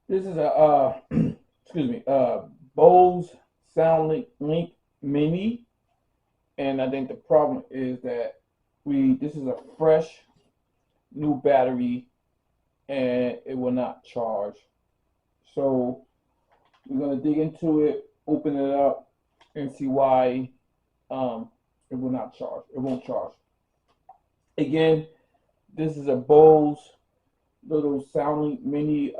This is a excuse me, Bose Sound Link Mini, and I think the problem is that we this is a fresh new battery and it will not charge. So we're gonna dig into it, open it up, and see why it will not charge. It won't charge. Again, this is a Bose little Soundlink Mini.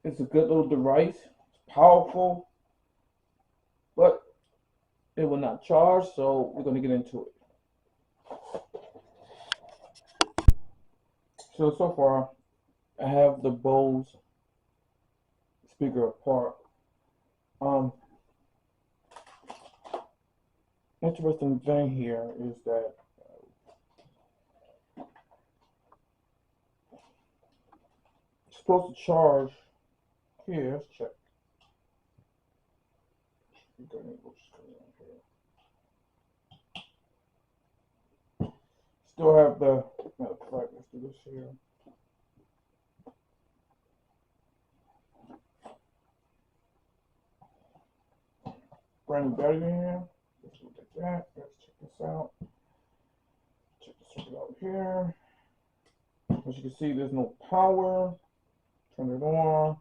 It's a good little device. It's powerful, but it will not charge. So we're gonna get into it. So far, I have the Bose speaker apart. Um, Interesting thing here is that it's supposed to charge here. Let's check. Still have the matter of fact, let's do this here. Brand new battery in here. Let's look at that. Let's check this out. Check the circuit out here. As you can see, there's no power. Turn it on.